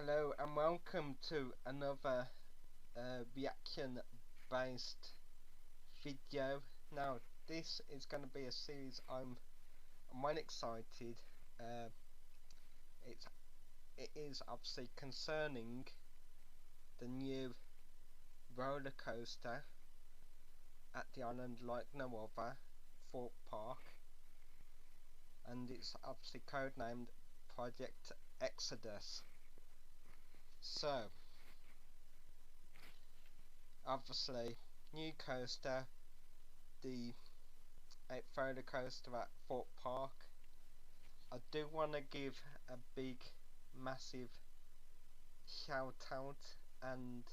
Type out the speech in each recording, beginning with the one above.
Hello and welcome to another reaction based video. Now this is going to be a series I'm well excited. Uh, it is obviously concerning the new roller coaster at the island like no other, Thorpe Park, and it's obviously codenamed Project Exodus. So obviously new coaster, the 8th roller coaster at Thorpe Park. I do want to give a big massive shout out, and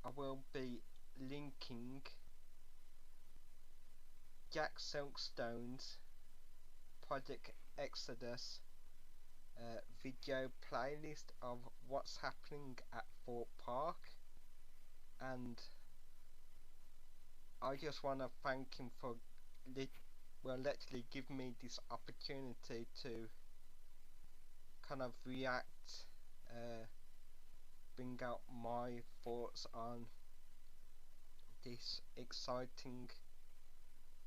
I will be linking Jack Silkstone's Project Exodus video playlist of what's happening at Thorpe Park, and I just want to thank him for literally give me this opportunity to kind of react, bring out my thoughts on this exciting,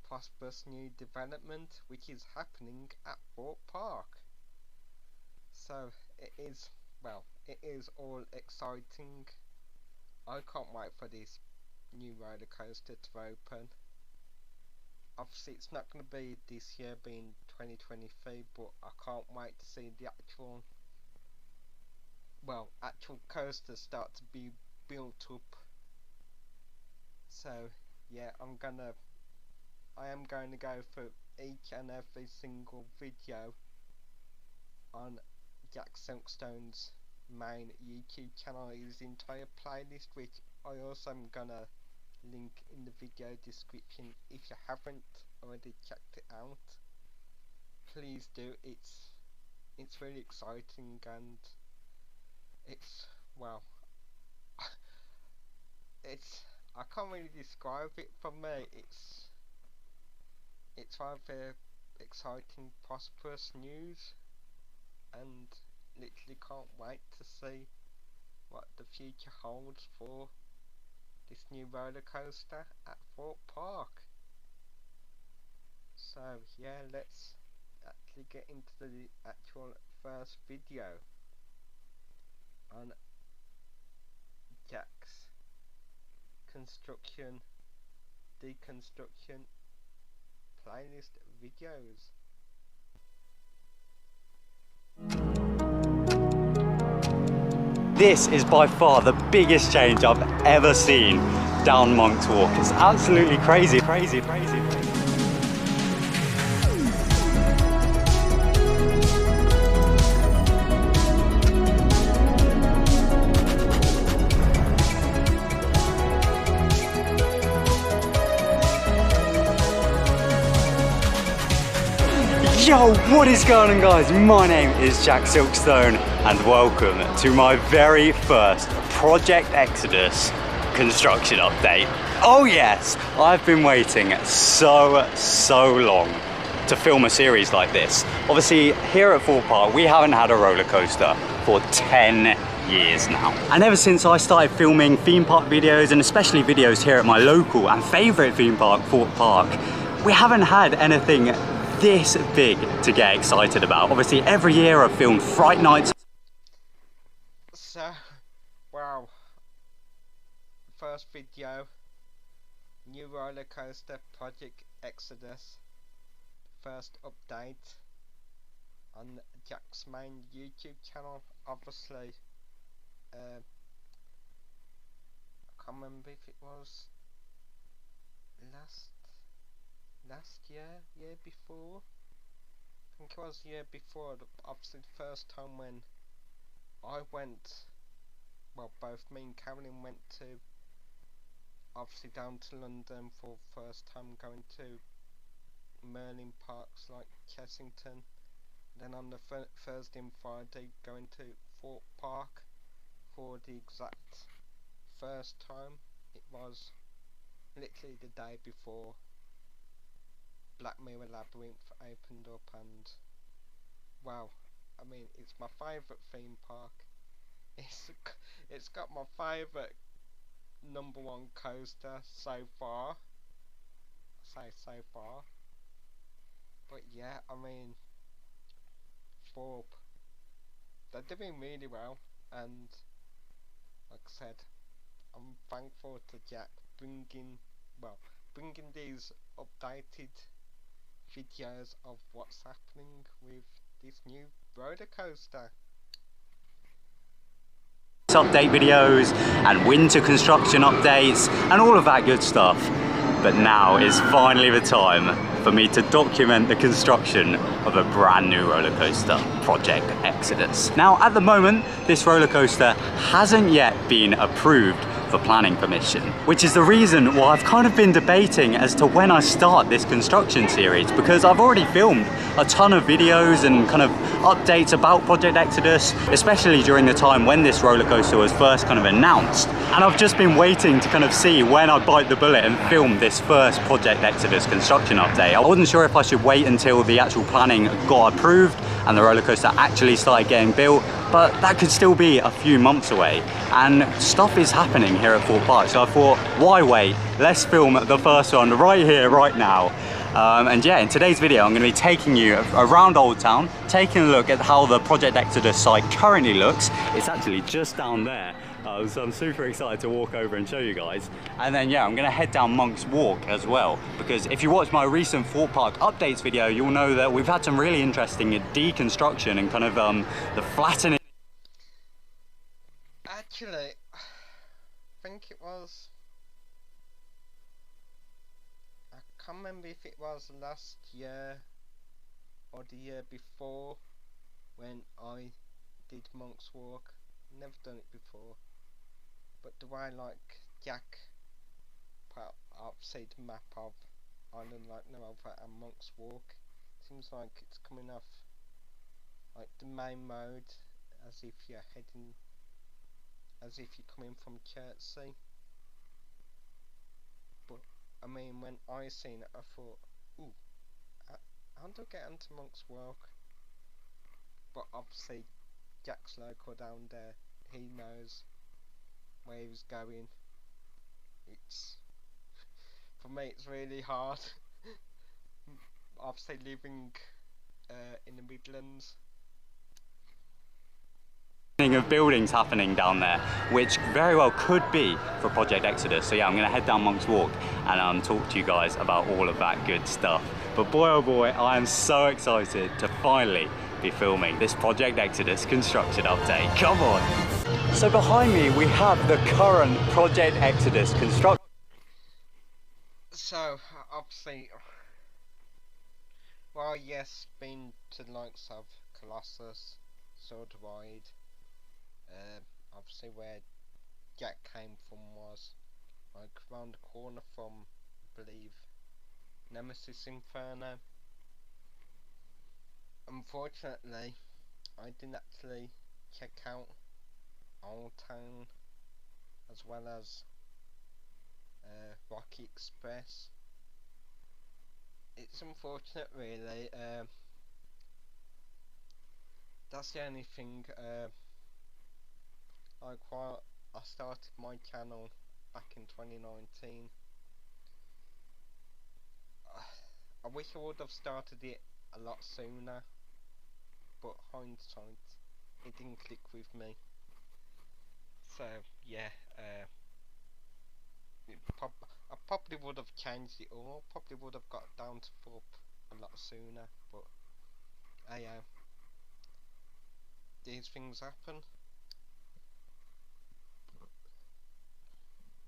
prosperous new development which is happening at Thorpe Park. So it is all exciting. I can't wait for this new roller coaster to open. Obviously it's not going to be this year, being 2023, but I can't wait to see the actual coaster start to be built up. So yeah, I am going to go through each and every single video on Jack Silkstone's main YouTube channel, his entire playlist, which I also am gonna link in the video description. If you haven't already checked it out, please do. It's really exciting, and it's I can't really describe it. For me, it's either exciting, prosperous news, and literally can't wait to see what the future holds for this new roller coaster at Thorpe Park. So yeah, let's actually get into the actual first video on Jack's construction deconstruction playlist videos. This is by far the biggest change I've ever seen down Monk's Walk. It's absolutely crazy. Yo, what is going on, guys? My name is Jack Silkstone and welcome to my very first Project Exodus construction update. Oh yes, I've been waiting so long to film a series like this. Obviously here at Thorpe Park we haven't had a roller coaster for 10 years now. And ever since I started filming theme park videos, and especially videos here at my local and favourite theme park, Thorpe Park, we haven't had anything this big to get excited about. Obviously every year I've filmed Fright Nights. So wow, first video, new roller coaster, Project Exodus, first update on Jack's main YouTube channel. Obviously I can't remember if it was last year before. I think it was the year before. Obviously the first time when I went, both me and Carolyn went to, obviously down to London for first time, going to Merlin parks like Chessington. Then on the Thursday and Friday going to Thorpe Park for the exact first time. It was literally the day before Black Mirror Labyrinth opened up, and wow, I mean, it's my favourite theme park. It's got my favourite #1 coaster so far. I say so far. But yeah, I mean, Thorpe, they're doing really well, and like I said, I'm thankful to Jack bringing these updated videos of what's happening with this new roller coaster. Update videos and winter construction updates and all of that good stuff. But now is finally the time for me to document the construction of a brand new roller coaster, Project Exodus. Now, at the moment, this roller coaster hasn't yet been approved for planning permission, which is the reason why I've kind of been debating as to when I start this construction series, because I've already filmed a ton of videos and kind of updates about Project Exodus, especially during the time when this roller coaster was first kind of announced. And I've just been waiting to kind of see when I bite the bullet and film this first Project Exodus construction update. I wasn't sure if I should wait until the actual planning got approved and the roller coaster actually started getting built, but that could still be a few months away. And stuff is happening here at Thorpe Park, so I thought, why wait? Let's film the first one right here, right now. And yeah, in today's video, I'm going to be taking you around Old Town, taking a look at how the Project Exodus site currently looks. It's actually just down there, so I'm super excited to walk over and show you guys. And then yeah, I'm going to head down Monk's Walk as well, because if you watch my recent Thorpe Park updates video, you'll know that we've had some really interesting deconstruction and kind of the flattening. Actually, I think it was, I can't remember if it was last year or the year before when I did Monk's Walk. Never done it before, but the way like Jack put up, say, the map of Island like no other and Monk's Walk, seems like it's coming off like the main mode, as if you're coming from Chertsey. But I mean, when I seen it, I thought, ooh, how do I get into Monk's Walk? But obviously Jack's local down there, he knows where he was going. It's, for me, it's really hard. Obviously living in the Midlands. Of buildings happening down there, which very well could be for Project Exodus. So yeah, I'm going to head down Monk's Walk and talk to you guys about all of that good stuff. But boy oh boy, I am so excited to finally be filming this Project Exodus construction update. Come on! So behind me we have the current Project Exodus construction. So obviously, well, yes, been to the likes of Colossus, Sword Ride. Obviously where Jack came from was like around the corner from, I believe, Nemesis Inferno. Unfortunately, I didn't actually check out Old Town as well as Rocky Express. It's unfortunate, really. That's the only thing. Like, while I started my channel back in 2019, I wish I would have started it a lot sooner, but hindsight, it didn't click with me. So yeah, I probably would have changed it all, probably would have got down to Thorpe a lot sooner, but hey, these things happen.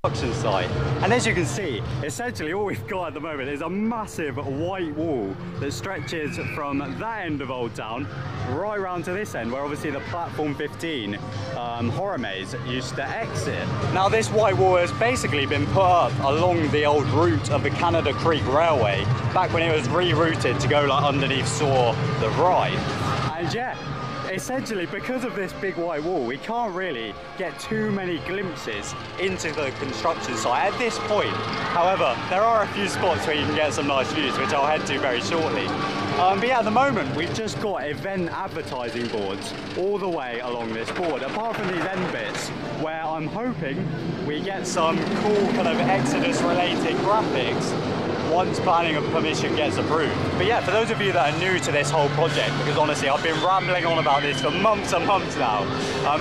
Construction site, and as you can see, essentially all we've got at the moment is a massive white wall that stretches from that end of Old Town right round to this end, where obviously the platform 15 horror maze used to exit. Now this white wall has basically been put up along the old route of the Canada Creek Railway back when it was rerouted to go like underneath Saw the ride. And yeah, essentially, because of this big white wall, we can't really get too many glimpses into the construction site at this point. However, there are a few spots where you can get some nice views, which I'll head to very shortly. But yeah, at the moment we've just got event advertising boards all the way along this board, apart from these end bits where I'm hoping we get some cool kind of Exodus related graphics once planning and permission gets approved. But yeah, for those of you that are new to this whole project, because honestly I've been rambling on about this for months and months now,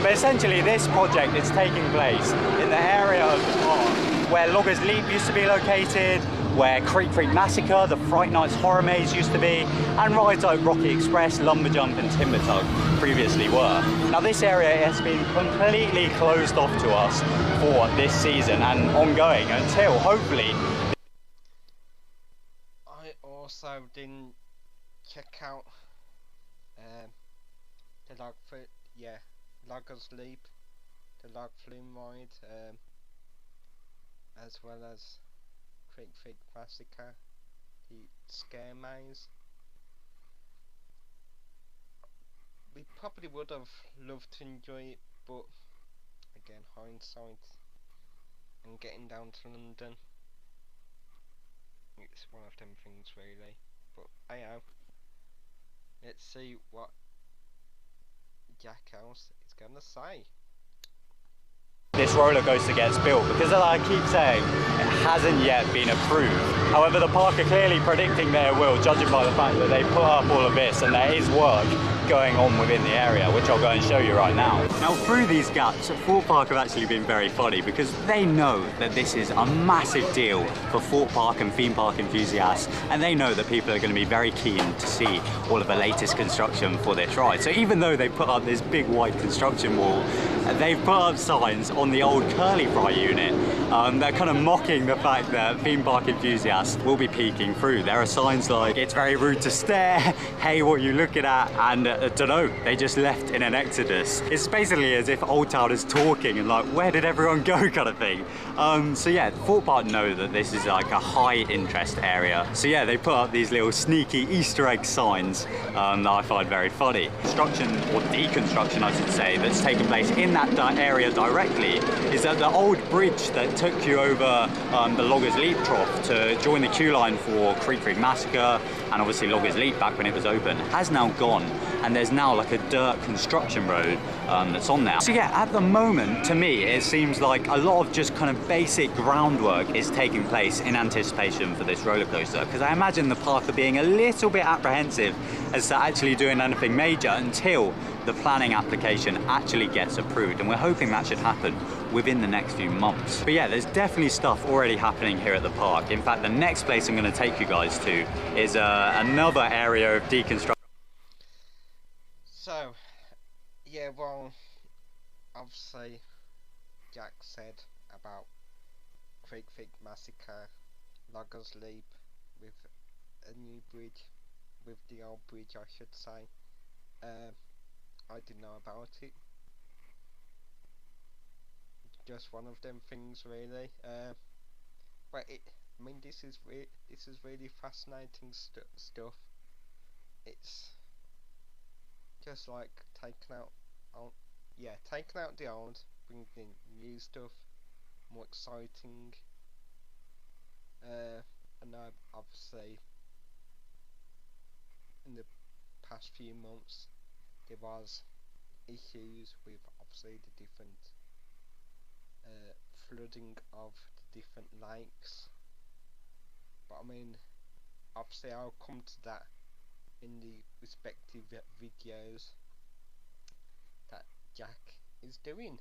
but essentially this project is taking place in the area of the park where Loggers Leap used to be located, where Creek Massacre, the Fright Nights Horror Maze used to be, and rides like Rocky Express, Lumberjump and Timber Tug previously were. Now this area has been completely closed off to us for this season and ongoing until hopefully... I also didn't check out the Loggers Leap, the Log Flume ride, as well as Creek Massacre, the Scare Maze. We probably would have loved to enjoy it, but again, hindsight and getting down to London, it's one of them things really. But hey, let's see what Jack else is gonna say. This roller coaster gets built, because as I keep saying, it hasn't yet been approved. However, the park are clearly predicting their will, judging by the fact that they put up all of this and there is work going on within the area, which I'll go and show you right now. Now through these gaps, Thorpe Park have actually been very funny, because they know that this is a massive deal for Thorpe Park and theme park enthusiasts, and they know that people are going to be very keen to see all of the latest construction for this ride. So even though they put up this big white construction wall, they've put up signs on the old curly fry unit. They're kind of mocking the fact that theme park enthusiasts will be peeking through. There are signs like, "It's very rude to stare," "Hey, what are you looking at?" and don't know, they just left in an exodus. It's basically as if Old Town is talking and like, where did everyone go kind of thing. So yeah, Thorpe Park know that this is like a high interest area. So yeah, they put up these little sneaky Easter egg signs that I find very funny. Construction, or deconstruction I should say, that's taken place in that area directly is that the old bridge that took you over the Loggers Leap trough to join the queue line for Creek Massacre and obviously Loggers Leap back when it was open has now gone, and there's now like a dirt construction road that's on there. So yeah, at the moment to me it seems like a lot of just kind of basic groundwork is taking place in anticipation for this roller coaster, because I imagine the park are being a little bit apprehensive as to actually doing anything major until the planning application actually gets approved, and we're hoping that should happen within the next few months. But yeah, there's definitely stuff already happening here at the park. In fact, the next place I'm going to take you guys to is another area of deconstruction. So, yeah, well, obviously Jack said about Creek Massacre, Loggers Leap with a new bridge, with the old bridge I should say. I didn't know about it. Just one of them things really. But I mean, this is really fascinating stuff. It's just like taking out the old, bringing in new stuff, more exciting. And obviously in the past few months there was issues with obviously the different flooding of the different lakes, but I mean obviously I'll come to that in the respective videos that Jack is doing.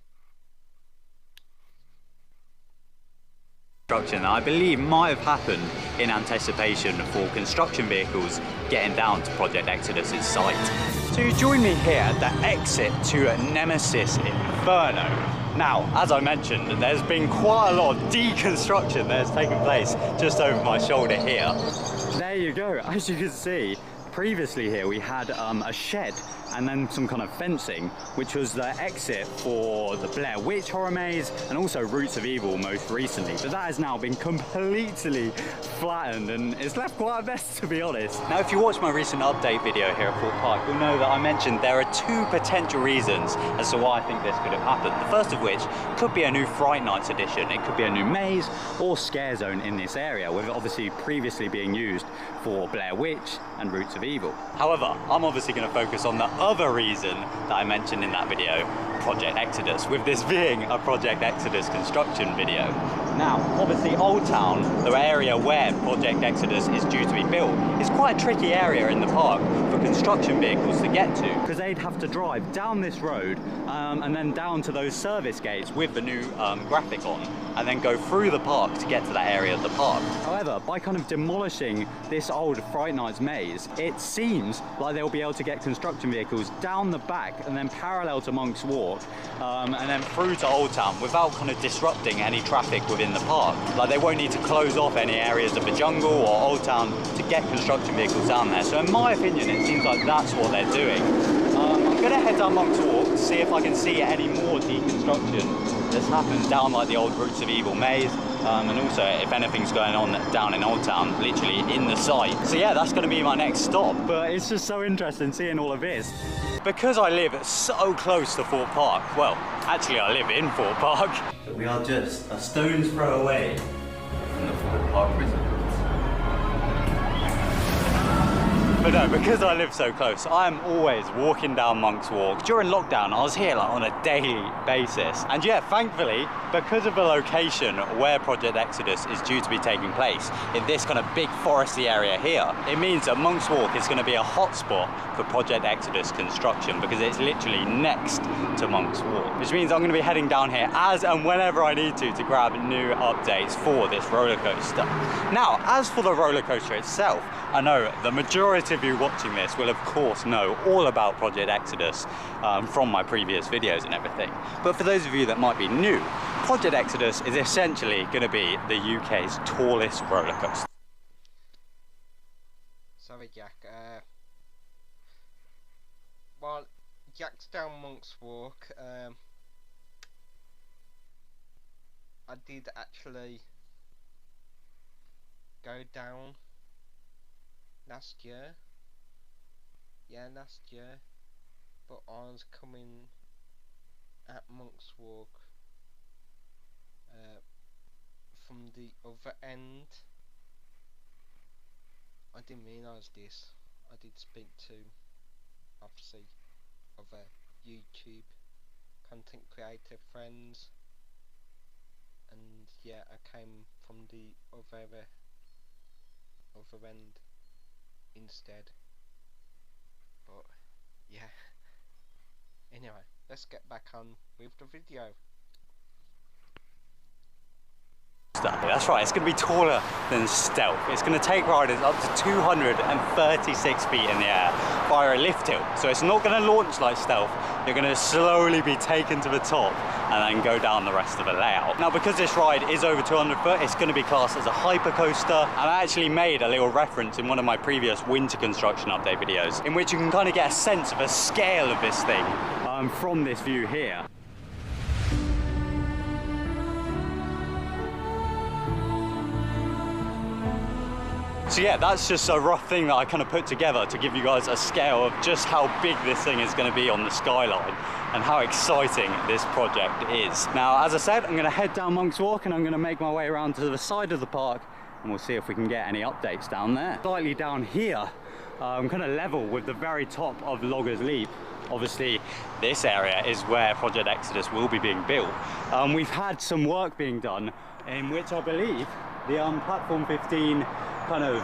Construction, I believe, might have happened in anticipation for construction vehicles getting down to Project Exodus's site. So you join me here at the exit to Nemesis Inferno. Now, as I mentioned, there's been quite a lot of deconstruction that has taken place just over my shoulder here. There you go. As you can see, previously here we had a shed and then some kind of fencing, which was the exit for the Blair Witch Horror Maze and also Roots of Evil most recently. But that has now been completely flattened and it's left quite a mess, to be honest. Now, if you watch my recent update video here at Thorpe Park, you'll know that I mentioned there are two potential reasons as to why I think this could have happened. The first of which could be a new Fright Nights edition. It could be a new maze or scare zone in this area, with it obviously previously being used for Blair Witch and Roots of Evil. However, I'm obviously going to focus on the other reason that I mentioned in that video, Project Exodus, with this being a Project Exodus construction video. Now, obviously Old Town, the area where Project Exodus is due to be built, is quite a tricky area in the park for construction vehicles to get to, because they'd have to drive down this road and then down to those service gates with the new graphic on, and then go through the park to get to that area of the park. However, by kind of demolishing this old Fright Nights maze, it seems like they'll be able to get construction vehicles down the back and then parallel to Monk's Walk and then through to Old Town without kind of disrupting any traffic within the park. Like, they won't need to close off any areas of the jungle or Old Town to get construction vehicles down there. So in my opinion, it seems like that's what they're doing. I'm going to head down Monk's Walk to see if I can see any more deconstruction that's happened down like the old Roots of Evil maze, and also if anything's going on down in Old Town, literally in the site. So yeah, that's going to be my next stop. But it's just so interesting seeing all of this. Because I live so close to Thorpe Park, well, actually I live in Thorpe Park. We are just a stone's throw away from the Thorpe Park prison. But no, because I live so close, I'm always walking down Monk's Walk. During lockdown, I was here like on a daily basis. And yeah, thankfully, because of the location where Project Exodus is due to be taking place, in this kind of big foresty area here, it means that Monk's Walk is going to be a hotspot for Project Exodus construction, because it's literally next to Monk's Walk. Which means I'm going to be heading down here as and whenever I need to grab new updates for this roller coaster. Now, as for the roller coaster itself, I know the majority of you watching this will of course know all about Project Exodus from my previous videos and everything. But for those of you that might be new, Project Exodus is essentially going to be the UK's tallest roller coaster. Sorry, Jack. Well, Jack's down Monk's Walk. I did actually go down last year. Yeah, last year. But I was coming at Monk's Walk from the other end. I didn't realise this. I did speak to obviously other YouTube content creator friends, and yeah, I came from the other end instead. But yeah, anyway, let's get back on with the video. That's right, it's going to be taller than Stealth. It's going to take riders up to 236 feet in the air via a lift hill. So it's not going to launch like Stealth. You're going to slowly be taken to the top and then go down the rest of the layout. Now, because this ride is over 200 foot, it's going to be classed as a hyper coaster. And I actually made a little reference in one of my previous winter construction update videos, in which you can kind of get a sense of the scale of this thing from this view here. So yeah, that's just a rough thing that I kind of put together to give you guys a scale of just how big this thing is going to be on the skyline and how exciting this project is. Now, as I said, I'm going to head down Monk's Walk and I'm going to make my way around to the side of the park and we'll see if we can get any updates down there. Slightly down here, kind of level with the very top of Loggers Leap. Obviously, this area is where Project Exodus will be being built. We've had some work being done in which I believe the platform 15 kind of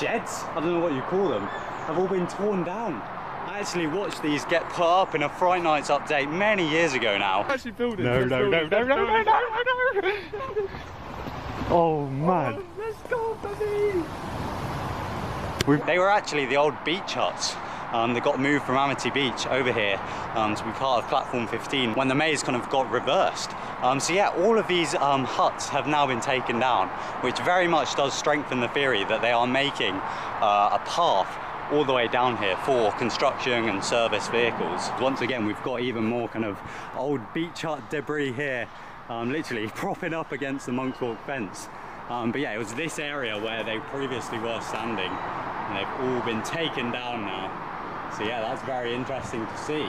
sheds, I don't know what you call them, have all been torn down. I actually watched these get put up in a Fright Nights update many years ago now. Actually build it. No. Oh man. Oh, let's go, buddy. They were actually the old beach huts. They got moved from Amity Beach over here to be part of platform 15 when the maze kind of got reversed. So yeah, all of these huts have now been taken down, which very much does strengthen the theory that they are making a path all the way down here for construction and service vehicles. Once again, we've got even more kind of old beach hut debris here, literally propping up against the Monk's Walk fence. But yeah, it was this area where they previously were standing, and they've all been taken down now. So yeah, that's very interesting to see.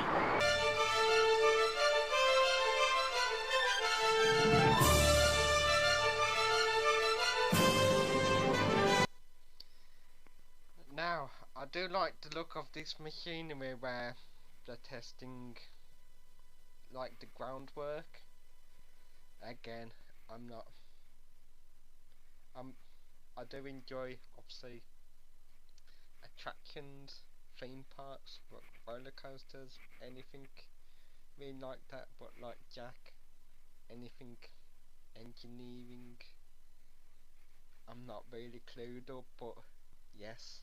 Now, I do like the look of this machinery where they're testing like the groundwork. Again, I do enjoy, obviously, attractions, theme parks, roller coasters, anything really like that, but like Jack, anything engineering, I'm not really clued up, but yes,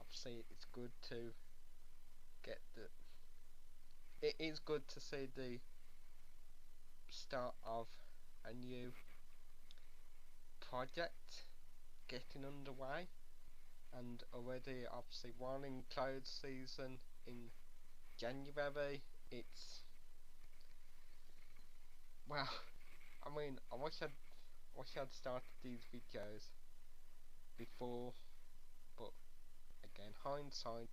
obviously it's good to get it is good to see the start of a new project getting underway, and already obviously one in cloud season in January. It's, well, I mean, I wish I'd started these videos before, but again, hindsight,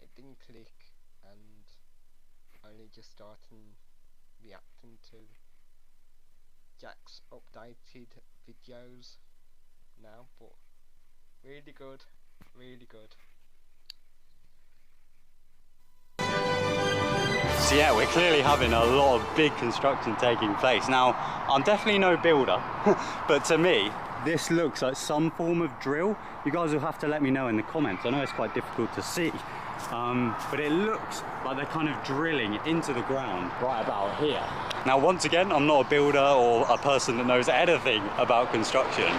it didn't click, and only just starting reacting to Jack's updated videos now, but really good, really good. So yeah, we're clearly having a lot of big construction taking place. Now, I'm definitely no builder, but to me, this looks like some form of drill. You guys will have to let me know in the comments. I know it's quite difficult to see, but it looks like they're kind of drilling into the ground right about here. Now, once again, I'm not a builder or a person that knows anything about construction,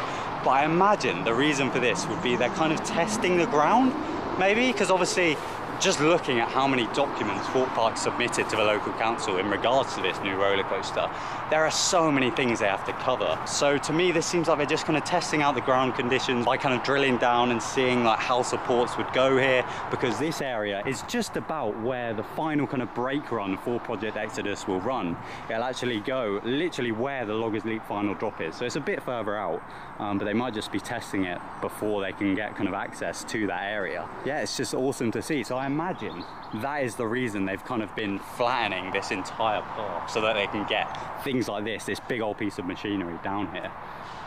but I imagine the reason for this would be they're kind of testing the ground, maybe, because obviously just looking at how many documents Thorpe Park submitted to the local council in regards to this new roller coaster, there are so many things they have to cover. So to me, this seems like they're just kind of testing out the ground conditions by kind of drilling down and seeing like how supports would go here, because this area is just about where the final kind of brake run for Project Exodus will run. It'll actually go literally where the Loggers Leap final drop is. So it's a bit further out, but they might just be testing it before they can get kind of access to that area. Yeah, it's just awesome to see. So I imagine that is the reason they've kind of been flattening this entire path so that they can get things like this big old piece of machinery down here.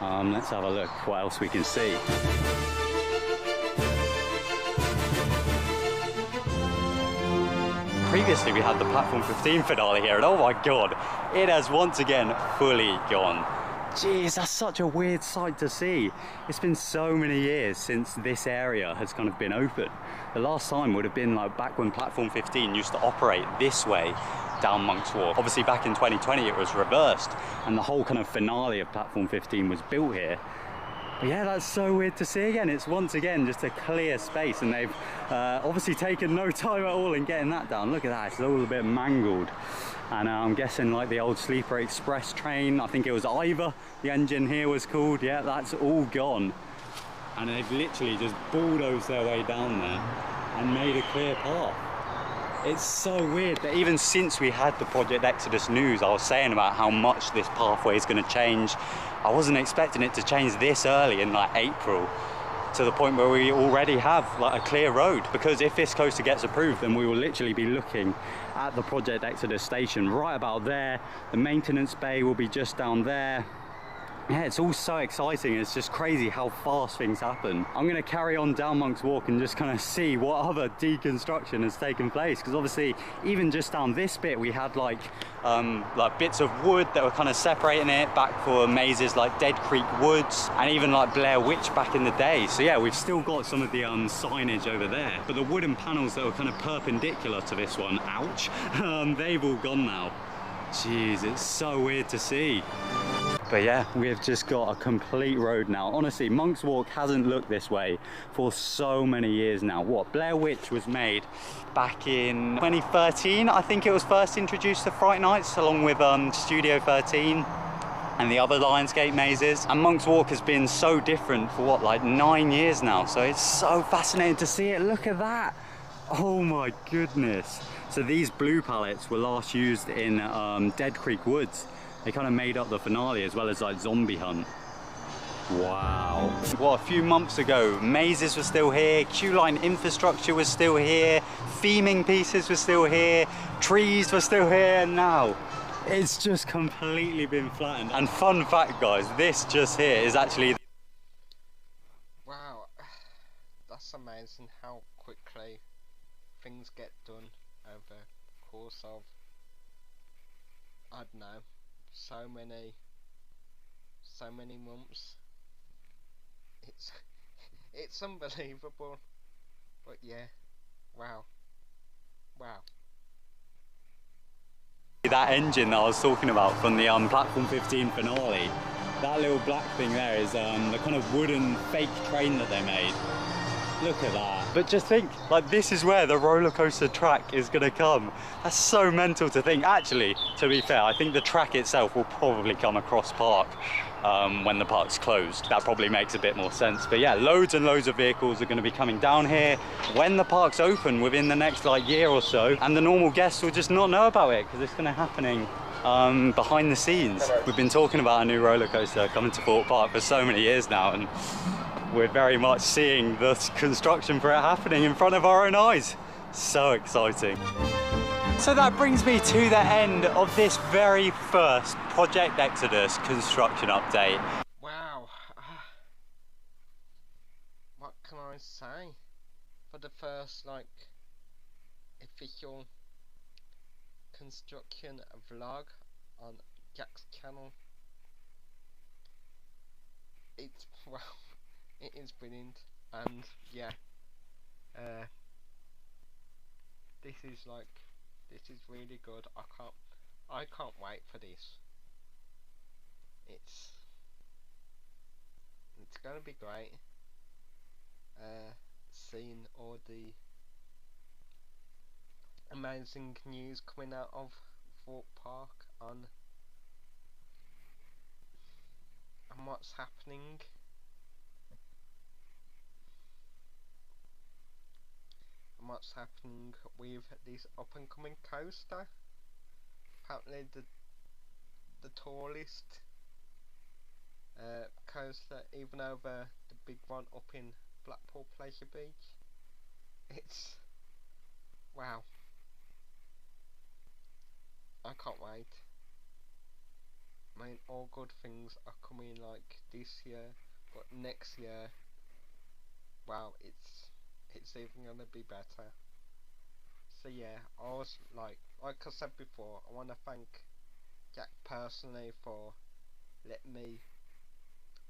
Let's have a look what else we can see. Previously we had the Platform 15 finale here, and oh my god, it has once again fully gone. Jeez, that's such a weird sight to see. It's been so many years since this area has kind of been open. The last time would have been like back when Platform 15 used to operate this way down Monk's Walk. Obviously back in 2020 it was reversed, and the whole kind of finale of Platform 15 was built here. But yeah, that's so weird to see again. It's once again just a clear space, and they've obviously taken no time at all in getting that down. Look at that, it's all a bit mangled. And I'm guessing like the old Sleeper Express train, I think it was Ivor, the engine here was called, yeah, that's all gone. And they've literally just bulldozed their way down there and made a clear path. It's so weird that even since we had the Project Exodus news, I was saying about how much this pathway is going to change. I wasn't expecting it to change this early in like April, to the point where we already have like a clear road, because if this coaster gets approved, then we will literally be looking at the Project Exodus station right about there. The maintenance bay will be just down there. Yeah, it's all so exciting. It's just crazy how fast things happen. I'm going to carry on down Monk's Walk and just kind of see what other deconstruction has taken place, because obviously even just down this bit we had like bits of wood that were kind of separating it back for mazes like Dead Creek Woods, and even like Blair Witch back in the day. So yeah, we've still got some of the signage over there, but the wooden panels that were kind of perpendicular to this one, ouch, they've all gone now. Jeez, it's so weird to see. But yeah, we've just got a complete road now. Honestly, Monk's Walk hasn't looked this way for so many years now. What, Blair Witch was made back in 2013, I think it was first introduced to Fright Nights along with Studio 13. and the other Lionsgate mazes. And Monk's Walk has been so different for what, like 9 years now. So it's so fascinating to see it. Look at that. Oh my goodness. So these blue pallets were last used in Dead Creek Woods. They kind of made up the finale as well as like Zombie Hunt. Wow. Well, a few months ago, mazes were still here, queue line infrastructure was still here, theming pieces were still here, trees were still here, and now it's just completely been flattened. And fun fact, guys, this just here is actually... Wow, that's amazing how quickly things get done over the course of, I don't know, so many months. It's unbelievable, but yeah, wow. That engine that I was talking about from the Platform 15 finale, that little black thing there is the kind of wooden fake train that they made. Look at that. But just think, like, this is where the roller coaster track is gonna come. That's so mental to think. Actually, to be fair, I think the track itself will probably come across park when the park's closed. That probably makes a bit more sense. But yeah, loads and loads of vehicles are gonna be coming down here when the park's open within the next like year or so. And the normal guests will just not know about it because it's gonna happening behind the scenes. We've been talking about a new roller coaster coming to Thorpe Park for so many years now, and we're very much seeing the construction for it happening in front of our own eyes. So exciting. So that brings me to the end of this very first Project Exodus construction update. Wow. What can I say? For the first, like, official construction vlog on Jack's channel. It's, wow. It is brilliant, and yeah, this is really good. I can't wait for this. It's gonna be great. Seeing all the amazing news coming out of Thorpe Park on and what's happening. What's happening with this up and coming coaster. Apparently the tallest coaster, even over the big one up in Blackpool Pleasure Beach. It's wow. I can't wait. I mean, all good things are coming like this year, but next year, wow, it's even gonna be better. So yeah, I was like I said before, I want to thank Jack personally for letting me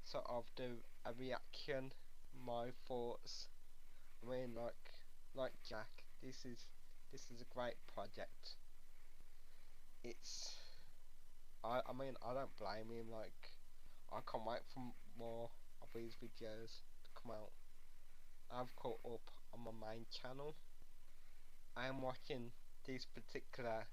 sort of do a reaction, my thoughts. I mean, like Jack, this is a great project. It's I mean, I don't blame him. Like, I can't wait for more of these videos to come out. I've caught up on my main channel. I am watching these particular.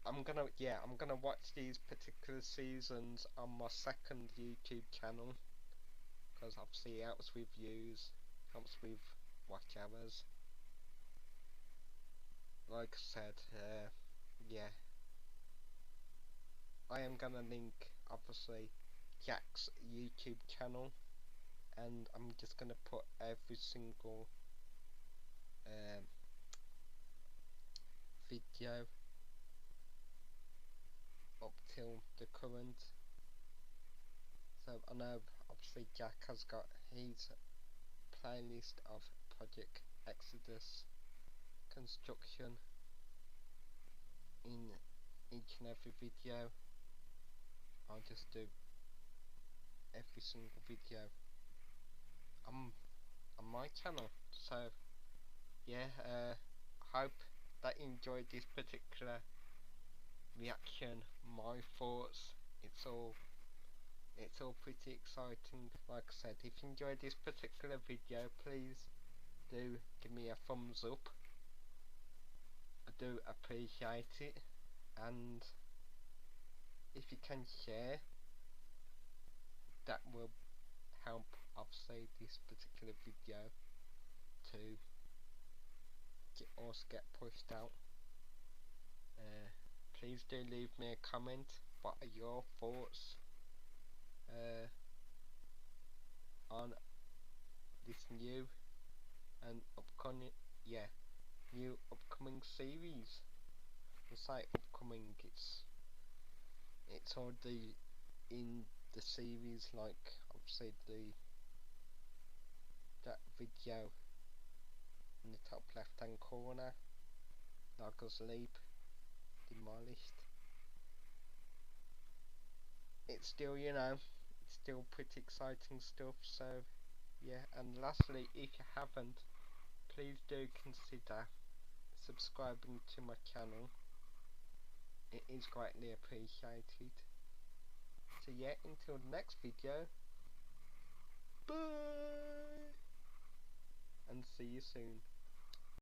I'm gonna watch these particular seasons on my second YouTube channel, because obviously it helps with views, helps with watch hours. Like I said, yeah, I am gonna link obviously Jack's YouTube channel, and I'm just gonna put every single video up till the current. So I know obviously Jack has got his playlist of Project Exodus construction in each and every video. I'll just do every single video on my channel. So yeah, hope that you enjoyed this particular reaction, my thoughts. It's all pretty exciting. Like I said, if you enjoyed this particular video, please do give me a thumbs up. I do appreciate it, and if you can share, that will help obviously this particular video to get pushed out. Please do leave me a comment. What are your thoughts on this new and upcoming new upcoming series? I say upcoming, it's already in the series, like obviously that video in the top left hand corner, Lagos Leap demolished. It's still, it's still pretty exciting stuff. So yeah, and lastly, if you haven't, please do consider subscribing to my channel. It is greatly appreciated. So yeah, until the next video, bye, and see you soon.